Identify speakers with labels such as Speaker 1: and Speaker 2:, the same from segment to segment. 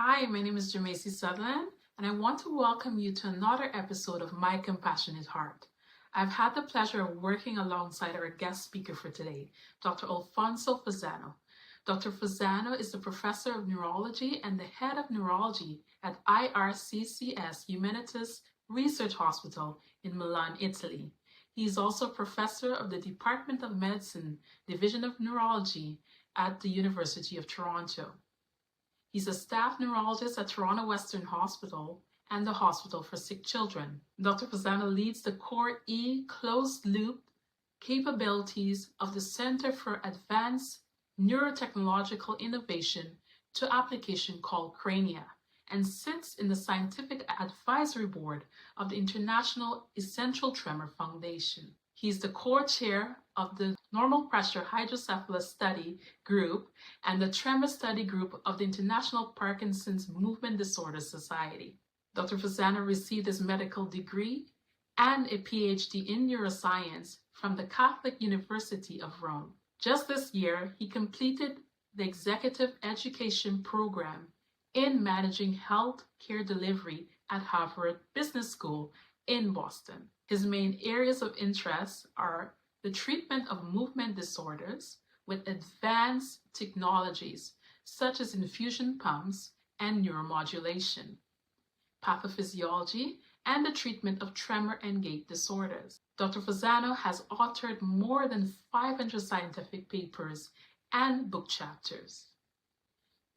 Speaker 1: Hi, my name is Jamaicy Sutherland, and I want to welcome you to another episode of My Compassionate Heart. I've had the pleasure of working alongside our guest speaker for today, Dr. Alfonso Fasano. Dr. Fasano is the professor of neurology and the head of neurology at IRCCS Humanitas Research Hospital in Milan, Italy. He is also professor of the Department of Medicine, Division of Neurology at the University of Toronto. He's a staff neurologist at Toronto Western Hospital and the Hospital for Sick Children. Dr. Fasano leads the Core E closed-loop capabilities of the Center for Advanced Neurotechnological Innovation to application called Crania, and sits in the Scientific Advisory Board of the International Essential Tremor Foundation. He's the co-chair of the Normal Pressure Hydrocephalus Study Group and the Tremor Study Group of the International Parkinson's Movement Disorder Society. Dr. Fasano received his medical degree and a PhD in neuroscience from the Catholic University of Rome. Just this year, he completed the Executive Education Program in Managing Health Care Delivery at Harvard Business School in Boston. His main areas of interest are the treatment of movement disorders with advanced technologies such as infusion pumps and neuromodulation, pathophysiology, and the treatment of tremor and gait disorders. Dr. Fasano has authored more than 500 scientific papers and book chapters.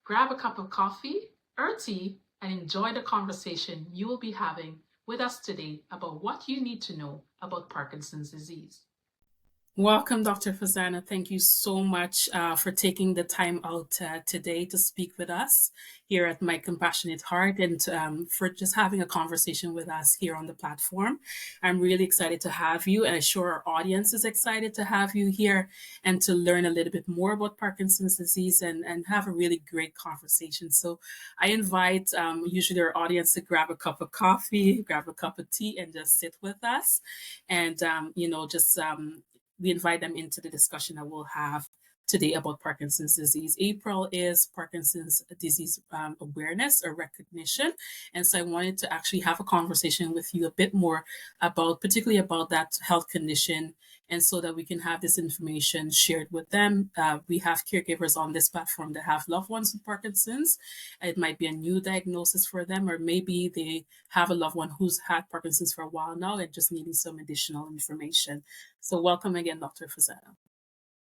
Speaker 1: Grab a cup of coffee or tea and enjoy the conversation you will be having with us today about what you need to know about Parkinson's disease. Welcome, Dr. Fasano. Thank you so much for taking the time out today to speak with us here at My Compassionate Heart and for just having a conversation with us here on the platform. I'm really excited to have you, and I'm sure our audience is excited to have you here and to learn a little bit more about Parkinson's disease and have a really great conversation. So I invite usually our audience to grab a cup of coffee, grab a cup of tea, and just sit with us and, we invite them into the discussion that we'll have today about Parkinson's disease. April is Parkinson's disease awareness or recognition. And so I wanted to actually have a conversation with you a bit more about, particularly about that health condition, and so that we can have this information shared with them. We have caregivers on this platform that have loved ones with Parkinson's. It might be a new diagnosis for them, or maybe they have a loved one who's had Parkinson's for a while now and just needing some additional information. So welcome again, Dr. Fasano.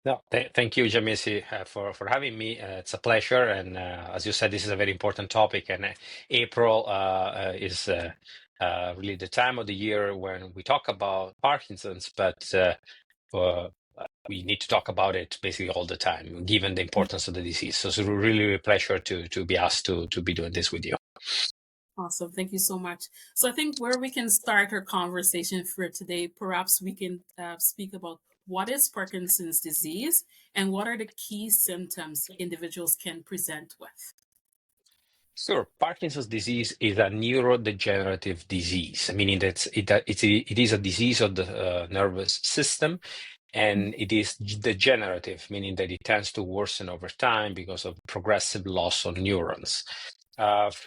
Speaker 2: No, thank you, Jamisi, for having me. It's a pleasure. And as you said, this is a very important topic. And April is really the time of the year when we talk about Parkinson's, but we need to talk about it basically all the time, given the importance of the disease. So it's really a pleasure to be asked to be doing this with you.
Speaker 1: Awesome. Thank you so much. So I think where we can start our conversation for today, perhaps we can speak about what is Parkinson's disease and what are the key symptoms individuals can present with.
Speaker 2: Sure. Parkinson's disease is a neurodegenerative disease, meaning that it is a disease of the nervous system, and it is degenerative, meaning that it tends to worsen over time because of progressive loss of neurons.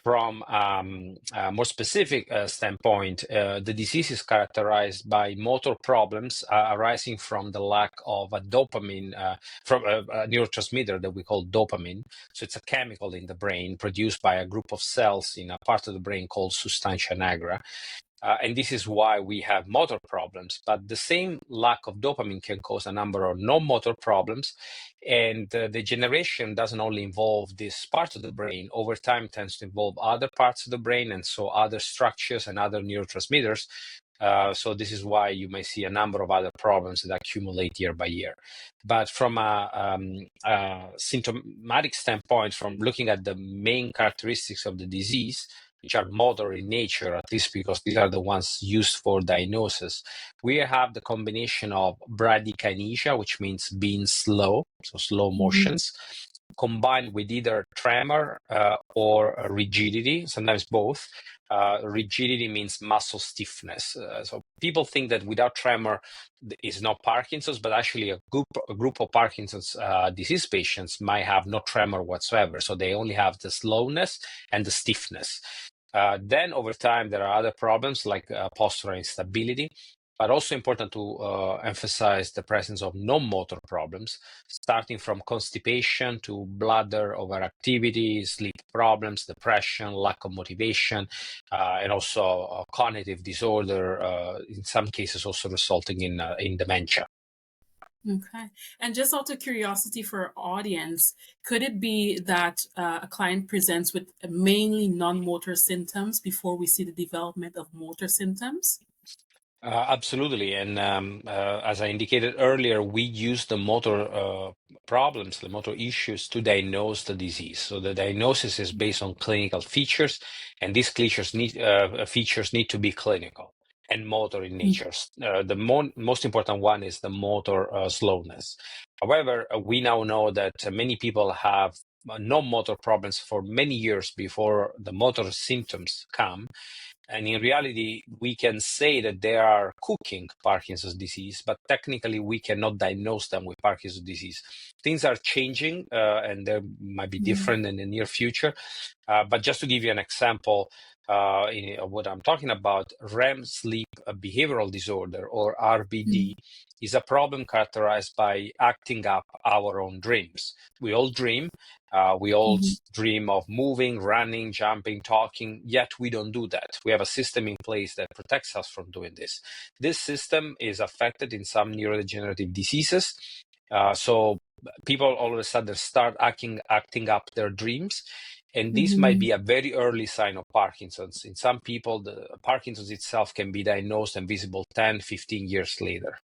Speaker 2: From a more specific standpoint, the disease is characterized by motor problems arising from the lack of a dopamine, from a neurotransmitter that we call dopamine. So it's a chemical in the brain produced by a group of cells in a part of the brain called substantia nigra. And this is why we have motor problems. But the same lack of dopamine can cause a number of non-motor problems. And the degeneration doesn't only involve this part of the brain. Over time, tends to involve other parts of the brain, and so other structures and other neurotransmitters. So this is why you may see a number of other problems that accumulate year by year. But from a symptomatic standpoint, from looking at the main characteristics of the disease, which are motor in nature, at least because these are the ones used for diagnosis, we have the combination of bradykinesia, which means being slow, so slow motions, combined with either tremor or rigidity, sometimes both. Rigidity means muscle stiffness. So people think that without tremor is not Parkinson's, but actually a group of Parkinson's disease patients might have no tremor whatsoever. So they only have the slowness and the stiffness. Then over time, there are other problems like postural instability, but also important to emphasize the presence of non-motor problems, starting from constipation to bladder overactivity, sleep problems, depression, lack of motivation, and also cognitive disorder, in some cases also resulting in dementia.
Speaker 1: Okay. And just out of curiosity for our audience, could it be that a client presents with mainly non-motor symptoms before we see the development of motor symptoms?
Speaker 2: Absolutely. And as I indicated earlier, we use the motor problems, the motor issues to diagnose the disease. So the diagnosis is based on clinical features, and these features need to be clinical and motor in nature. The most important one is the motor slowness. However, we now know that many people have non-motor problems for many years before the motor symptoms come. And in reality, we can say that they are cooking Parkinson's disease, but technically we cannot diagnose them with Parkinson's disease. Things are changing, and they might be different in the near future. But just to give you an example, of what I'm talking about, REM sleep behavioral disorder, or RBD, is a problem characterized by acting up our own dreams. We all dream. We all dream of moving, running, jumping, talking, yet we don't do that. We have a system in place that protects us from doing this. This system is affected in some neurodegenerative diseases. So people all of a sudden start acting up their dreams. And this might be a very early sign of Parkinson's. In some people, the Parkinson's itself can be diagnosed and visible 10, 15 years later.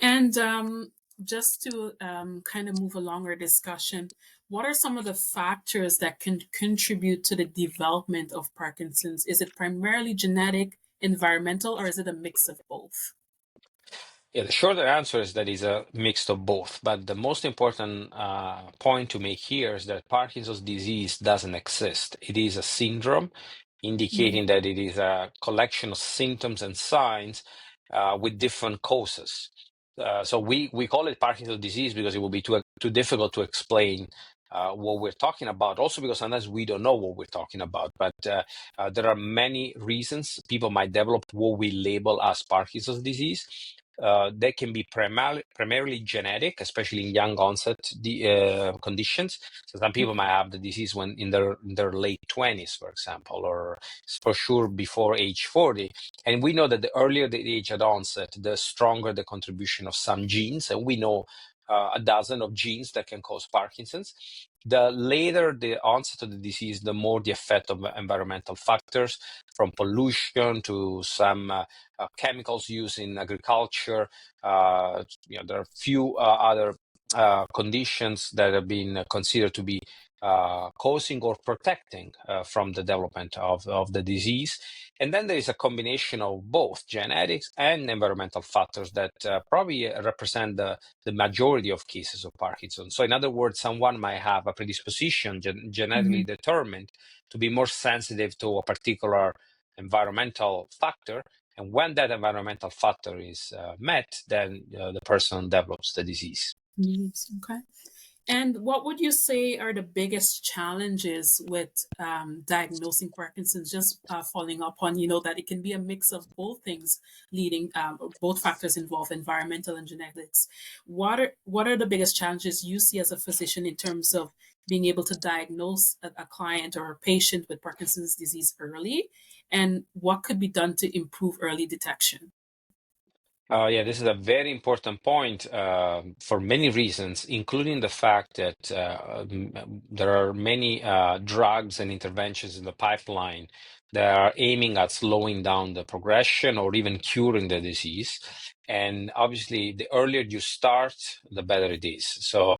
Speaker 1: And just to kind of move along our discussion, what are some of the factors that can contribute to the development of Parkinson's? Is it primarily genetic, environmental, or is it a mix of both?
Speaker 2: Yeah, the shorter answer is that it's a mix of both. But the most important point to make here is that Parkinson's disease doesn't exist. It is a syndrome, indicating that it is a collection of symptoms and signs with different causes. So we call it Parkinson's disease because it will be too difficult to explain what we're talking about. Also because sometimes we don't know what we're talking about. But there are many reasons people might develop what we label as Parkinson's disease. They can be primarily genetic, especially in young onset conditions. So some people might have the disease when in their late 20s, for example, or for sure before age 40. And we know that the earlier the age at onset, the stronger the contribution of some genes. And we know a dozen of genes that can cause Parkinson's. The later the onset of the disease, the more the effect of environmental factors, from pollution to some chemicals used in agriculture. There are a few other conditions that have been considered to be causing or protecting from the development of the disease. And then there is a combination of both genetics and environmental factors that probably represent the majority of cases of Parkinson's. So in other words, someone might have a predisposition genetically determined to be more sensitive to a particular environmental factor. And when that environmental factor is met, then the person develops the disease.
Speaker 1: Okay. And what would you say are the biggest challenges with diagnosing Parkinson's? Just following up on, that it can be a mix of both things, leading both factors involved, environmental and genetics. What are the biggest challenges you see as a physician in terms of being able to diagnose a client or a patient with Parkinson's disease early, and what could be done to improve early detection?
Speaker 2: Yeah, this is a very important point for many reasons, including the fact that there are many drugs and interventions in the pipeline that are aiming at slowing down the progression or even curing the disease. And obviously, the earlier you start, the better it is. So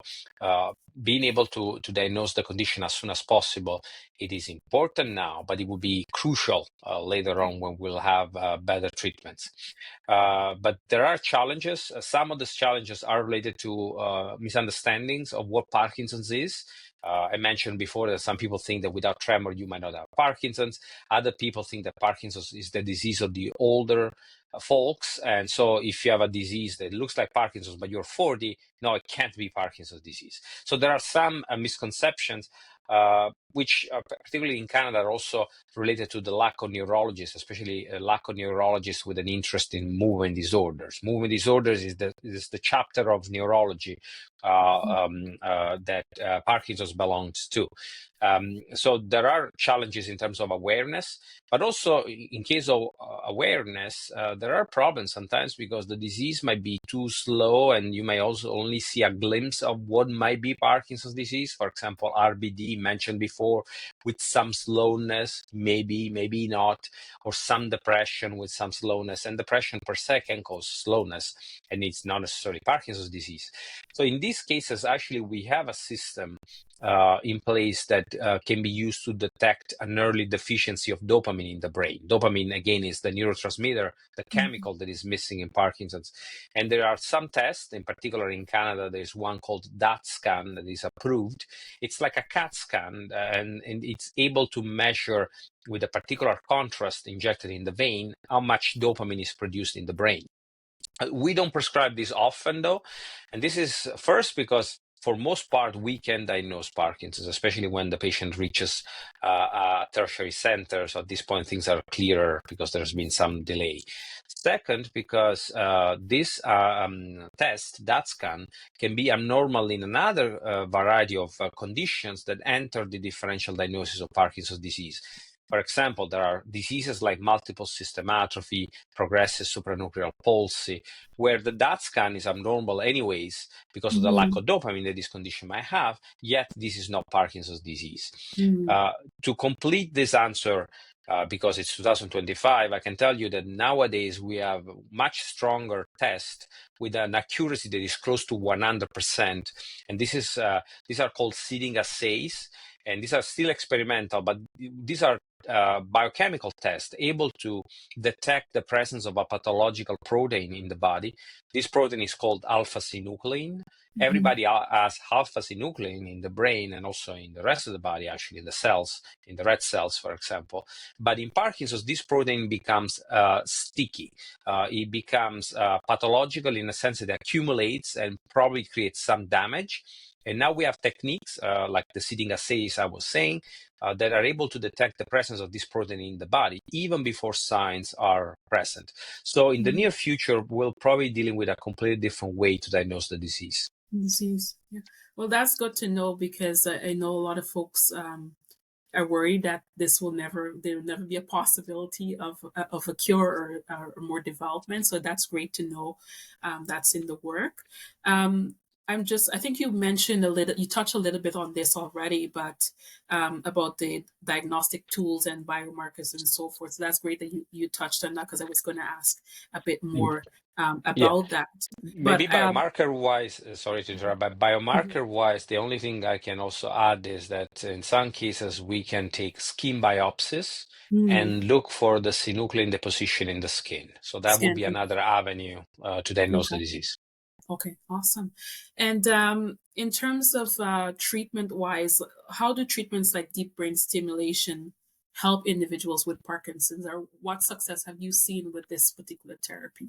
Speaker 2: being able to diagnose the condition as soon as possible, it is important now, but it will be crucial later on when we'll have better treatments. But there are challenges. Some of these challenges are related to misunderstandings of what Parkinson's is. I mentioned before that some people think that without tremor, you might not have Parkinson's. Other people think that Parkinson's is the disease of the older folks. And so if you have a disease that looks like Parkinson's, but you're 40, no, it can't be Parkinson's disease. So there are some misconceptions, which particularly in Canada are also related to the lack of neurologists, especially a lack of neurologists with an interest in movement disorders. Movement disorders is the chapter of neurology that Parkinson's belongs to. So there are challenges in terms of awareness, but also in case of awareness, there are problems sometimes because the disease might be too slow and you may also only see a glimpse of what might be Parkinson's disease. For example, RBD mentioned before with some slowness, maybe not, or some depression with some slowness, and depression per se can cause slowness and it's not necessarily Parkinson's disease. So in these cases, actually, we have a system in place that can be used to detect an early deficiency of dopamine in the brain. Dopamine, again, is the neurotransmitter, the chemical that is missing in Parkinson's. And there are some tests, in particular in Canada, there's one called DAT scan that is approved. It's like a CAT scan, and it's able to measure with a particular contrast injected in the vein how much dopamine is produced in the brain. We don't prescribe this often, though, and this is first because for most part, we can diagnose Parkinson's, especially when the patient reaches tertiary center. So at this point, things are clearer because there's been some delay. Second, because this test, that scan, can be abnormal in another variety of conditions that enter the differential diagnosis of Parkinson's disease. For example, there are diseases like multiple system atrophy, progressive supranuclear palsy, where the DAT scan is abnormal anyways because of the lack of dopamine that this condition might have, yet this is not Parkinson's disease. To complete this answer, because it's 2025, I can tell you that nowadays we have much stronger tests with an accuracy that is close to 100%. And these are called seeding assays. And these are still experimental, but these are biochemical tests able to detect the presence of a pathological protein in the body. This protein is called alpha-synuclein. Everybody has alpha-synuclein in the brain and also in the rest of the body, actually in the cells, in the red cells, for example. But in Parkinson's, this protein becomes sticky. It becomes pathological in a sense that it accumulates and probably creates some damage. And now we have techniques like the seeding assays I was saying that are able to detect the presence of this protein in the body even before signs are present. So in the near future, we'll probably be dealing with a completely different way to diagnose the disease.
Speaker 1: Yeah. Well, that's good to know because I know a lot of folks are worried that there will never be a possibility of a cure or more development. So that's great to know that's in the work. I think you touched a little bit on this already, but about the diagnostic tools and biomarkers and so forth. So that's great that you touched on that because I was going to ask a bit more about that.
Speaker 2: Maybe biomarker-wise, sorry to interrupt, but biomarker-wise, the only thing I can also add is that in some cases we can take skin biopsies and look for the synuclein deposition in the skin. So that would be another avenue to diagnose the disease.
Speaker 1: Okay, awesome. And in terms of treatment-wise, how do treatments like deep brain stimulation help individuals with Parkinson's, or what success have you seen with this particular therapy?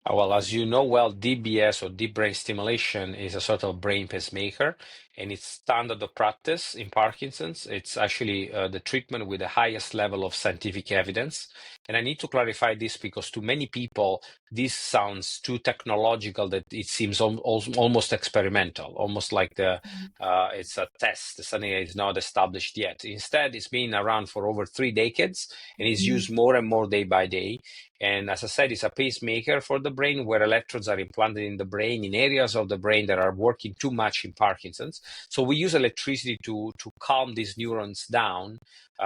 Speaker 2: Well, as you know well, DBS or deep brain stimulation is a sort of brain pacemaker, and it's standard of practice in Parkinson's. It's actually the treatment with the highest level of scientific evidence. And I need to clarify this because to many people, this sounds too technological that it seems almost experimental, almost like it's a test, something that is not established yet. Instead, it's been around for over 3 decades and is used more and more day by day. And as I said, it's a pacemaker for the brain where electrodes are implanted in the brain in areas of the brain that are working too much in Parkinson's. So we use electricity to calm these neurons down.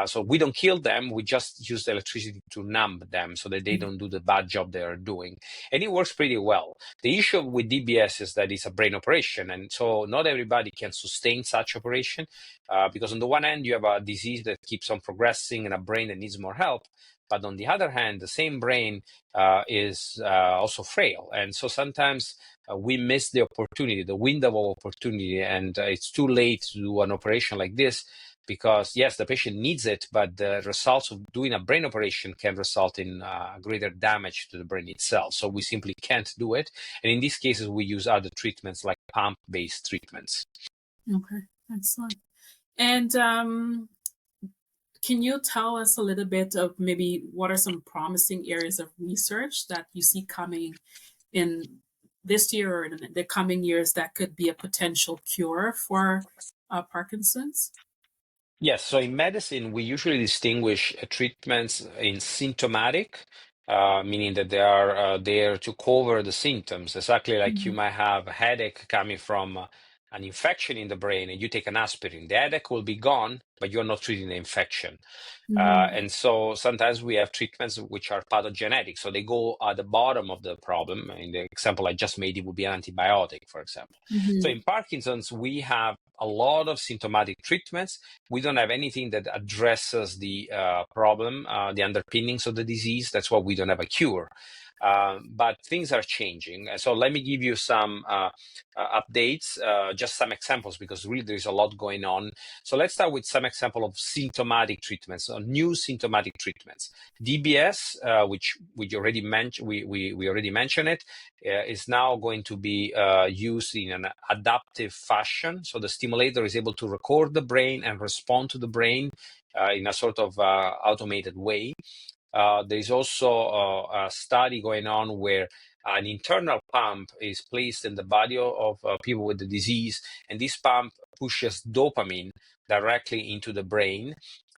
Speaker 2: So we don't kill them. We just use the electricity to numb them so that they don't do the bad job they are doing. and it works pretty well. The issue with DBS is that it's a brain operation, and so not everybody can sustain such operation because on the one hand, you have a disease that keeps on progressing and a brain that needs more help. But on the other hand, the same brain is also frail. And so sometimes we miss the opportunity, the window of opportunity, and it's too late to do an operation like this because, yes, the patient needs it, but the results of doing a brain operation can result in greater damage to the brain itself. So we simply can't do it. And in these cases, we use other treatments like pump-based treatments.
Speaker 1: Okay, excellent. And can you tell us a little bit of maybe what are some promising areas of research that you see coming in this year or in the coming years that could be a potential cure for Parkinson's?
Speaker 2: Yes, so in medicine, we usually distinguish treatments in symptomatic, meaning that they are there to cover the symptoms, exactly like you
Speaker 1: Mhm,
Speaker 2: might have a headache coming from an infection in the brain and you take an aspirin. The headache will be gone, but you're not treating the infection.
Speaker 1: mhm,
Speaker 2: And so sometimes we have treatments which are pathogenetic. So they go at the bottom of the problem. In the example I just made, it would be an antibiotic, for example. So
Speaker 1: mhm,
Speaker 2: in Parkinson's, we have a lot of symptomatic treatments. We don't have anything that addresses the problem, the underpinnings of the disease. That's why we don't have a cure. But things are changing. So let me give you some updates, just some examples, because really there is a lot going on. So let's start with some example of symptomatic treatments, so new symptomatic treatments. DBS, which we already mentioned, we already mentioned it, is now going to be used in an adaptive fashion. So the stimulator is able to record the brain and respond to the brain in a sort of automated way. There is also a study going on where an internal pump is placed in the body of people with the disease, and this pump pushes dopamine directly into the brain.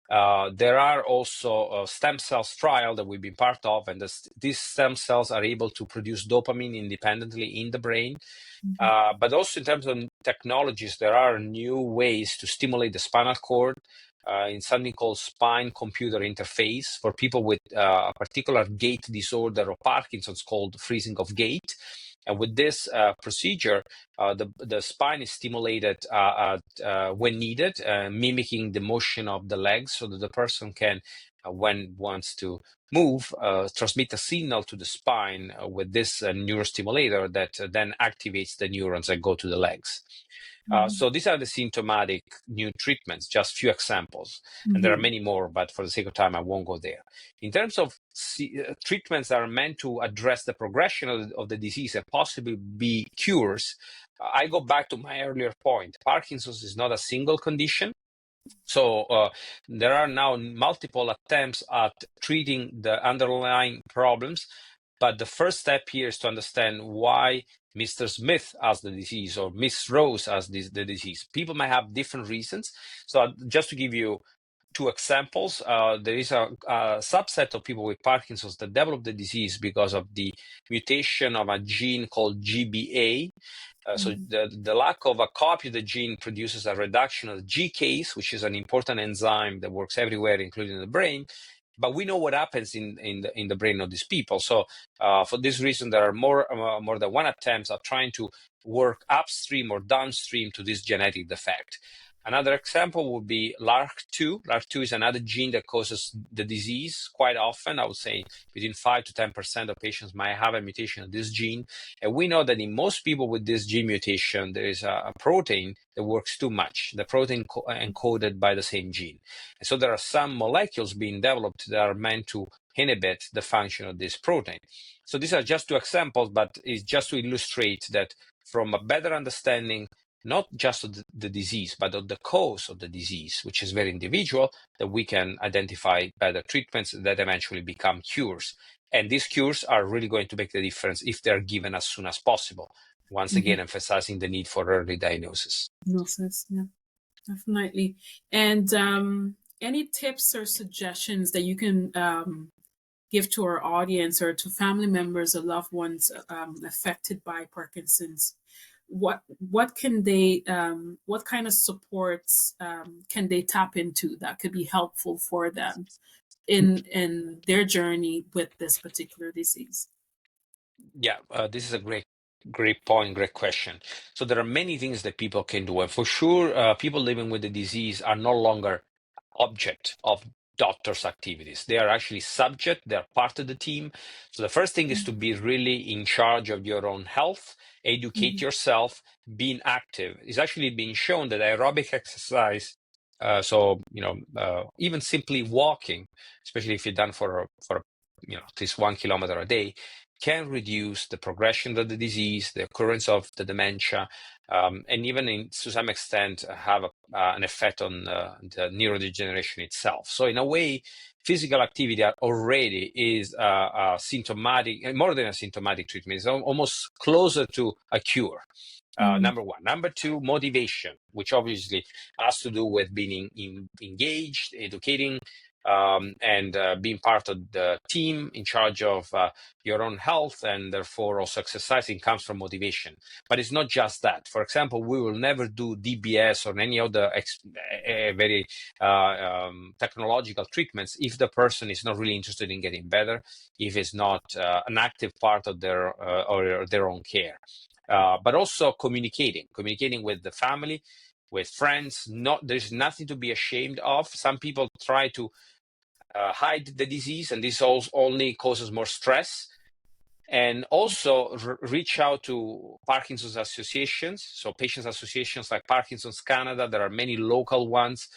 Speaker 2: There are also stem cells trial that we've been part of, and these stem cells are able to produce dopamine independently in the brain.
Speaker 1: mhm,
Speaker 2: But also in terms of technologies, there are new ways to stimulate the spinal cord in something called spine-computer interface for people with a particular gait disorder or Parkinson's called freezing of gait. And with this procedure, the spine is stimulated when needed, mimicking the motion of the legs so that the person can, when wants to move, transmit a signal to the spine with this neurostimulator that then activates the neurons that go to the legs.
Speaker 1: mhm,
Speaker 2: So these are the symptomatic new treatments, just few examples. And there are
Speaker 1: mhm,
Speaker 2: many more, but for the sake of time, I won't go there. In terms of treatments that are meant to address the progression of the disease and possibly be cures, I go back to my earlier point. Parkinson's is not a single condition. So there are now multiple attempts at treating the underlying problems, but the first step here is to understand why Mr. Smith has the disease or Miss Rose has the disease. People might have different reasons. So just to give you two examples, there is a subset of people with Parkinson's that develop the disease because of the mutation of a gene called GBA. So
Speaker 1: mhm,
Speaker 2: the lack of a copy of the gene produces a reduction of the GCase, which is an important enzyme that works everywhere, including the brain. But we know what happens in the brain of these people. So for this reason, there are more than one attempts at trying to work upstream or downstream to this genetic defect. Another example would be LRRK2. LRRK2 is another gene that causes the disease quite often. I would say between 5 to 10% of patients might have a mutation of this gene. And we know that in most people with this gene mutation, there is a protein that works too much, the protein encoded by the same gene. And so there are some molecules being developed that are meant to inhibit the function of this protein. So these are just two examples, but it's just to illustrate that from a better understanding, not just of the disease, but of the cause of the disease, which is very individual, that we can identify better treatments that eventually become cures. And these cures are really going to make the difference if they're given as soon as possible. Once
Speaker 1: mhm.
Speaker 2: again, emphasizing the need for early diagnosis.
Speaker 1: Diagnosis, yeah, definitely. And any tips or suggestions that you can give to our audience or to family members or loved ones affected by Parkinson's? What can they what kind of supports can they tap into that could be helpful for them in their journey with this particular disease?
Speaker 2: Yeah, this is a great point, great question. So there are many things that people can do, and for sure, people living with the disease are no longer object of doctors' activities. They are actually subject, they're part of the team. So the first thing is to be really in charge of your own health, educate
Speaker 1: Mhm.
Speaker 2: yourself, being active. It's actually been shown that aerobic exercise, so even simply walking, especially if you're done for at least 1 kilometer a day, can reduce the progression of the disease, the occurrence of the dementia, and even to some extent have an effect on the neurodegeneration itself. So in a way, physical activity already is symptomatic, more than a symptomatic treatment. It's almost closer to a cure.
Speaker 1: Mhm.
Speaker 2: Number one. Number two, motivation, which obviously has to do with being engaged, educating, and being part of the team in charge of your own health, and therefore also exercising comes from motivation. But it's not just that. For example, we will never do DBS or any other very technological treatments if the person is not really interested in getting better, if it's not an active part of their or their own care. But also communicating with the family, with friends. There's nothing to be ashamed of. Some people try to hide the disease, and this also only causes more stress. And also reach out to Parkinson's associations, so patients associations like Parkinson's Canada. There are many local ones.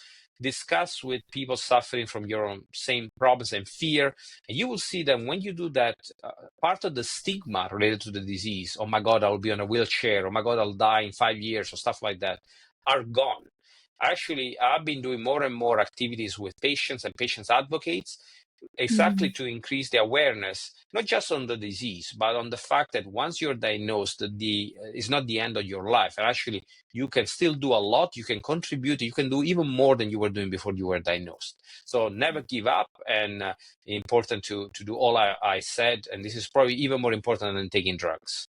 Speaker 2: Discuss with people suffering from your own same problems and fear, and you will see that when you do that, part of the stigma related to the disease, oh my God, I'll be on a wheelchair, oh my God, I'll die in 5 years, or stuff like that, are gone. Actually, I've been doing more and more activities with patients and patients advocates, exactly
Speaker 1: Mhm.
Speaker 2: to increase the awareness, not just on the disease, but on the fact that once you're diagnosed, it's not the end of your life. And actually, you can still do a lot. You can contribute. You can do even more than you were doing before you were diagnosed. So never give up, and important to do all I said. And this is probably even more important than taking drugs.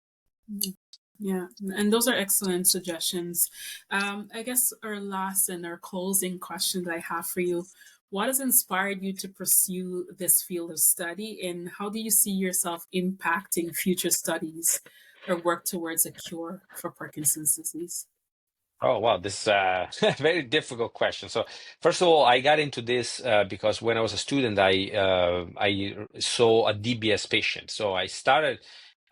Speaker 1: Mhm. Yeah, and those are excellent suggestions. I guess our last and our closing question that I have for you: what has inspired you to pursue this field of study, and how do you see yourself impacting future studies or work towards a cure for Parkinson's disease?
Speaker 2: Oh, wow, this is a very difficult question. So, first of all, I got into this because when I was a student, I saw a DBS patient. So I started.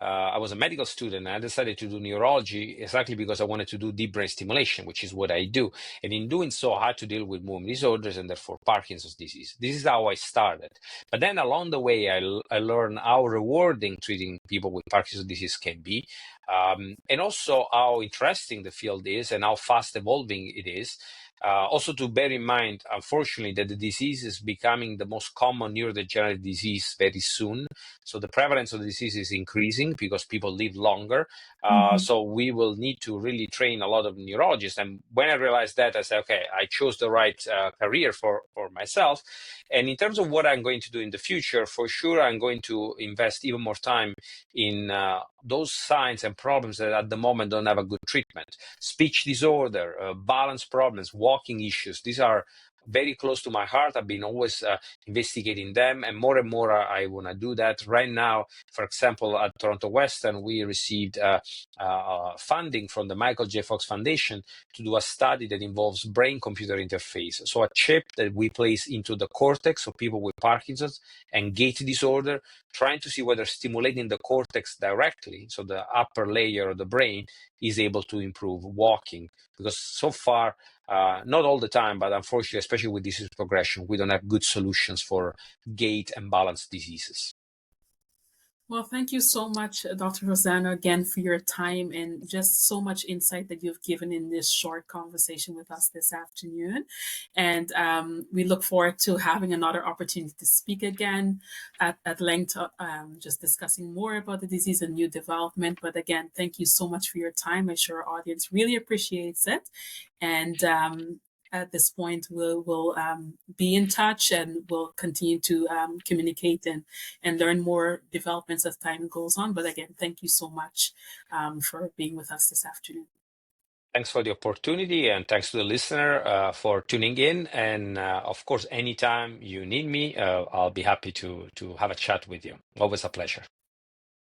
Speaker 2: I was a medical student, and I decided to do neurology exactly because I wanted to do deep brain stimulation, which is what I do. And in doing so, I had to deal with movement disorders and therefore Parkinson's disease. This is how I started. But then along the way, I learned how rewarding treating people with Parkinson's disease can be, and also how interesting the field is and how fast evolving it is. Also, to bear in mind, unfortunately, that the disease is becoming the most common neurodegenerative disease very soon. So the prevalence of the disease is increasing because people live longer.
Speaker 1: Mhm.
Speaker 2: So we will need to really train a lot of neurologists. And when I realized that, I said, okay, I chose the right career for myself. And in terms of what I'm going to do in the future, for sure, I'm going to invest even more time in those signs and problems that at the moment don't have a good treatment. Speech disorder, balance problems, walking issues. These are very close to my heart. I've been always investigating them, and more I want to do that. Right now, for example, at Toronto Western, we received funding from the Michael J. Fox Foundation to do a study that involves brain-computer interface. So a chip that we place into the cortex of people with Parkinson's and gait disorder, trying to see whether stimulating the cortex directly, so the upper layer of the brain, is able to improve walking. Because so far, not all the time, but unfortunately, especially with disease progression, we don't have good solutions for gait and balance diseases.
Speaker 1: Well, thank you so much, Dr. Fasano, again for your time and just so much insight that you've given in this short conversation with us this afternoon. And we look forward to having another opportunity to speak again at length, just discussing more about the disease and new development. But again, thank you so much for your time. I'm sure our audience really appreciates it. And at this point, we'll be in touch and we'll continue to communicate and learn more developments as time goes on. But again, thank you so much for being with us this afternoon.
Speaker 2: Thanks for the opportunity, and thanks to the listener for tuning in. And of course, anytime you need me, I'll be happy to have a chat with you. Always a pleasure.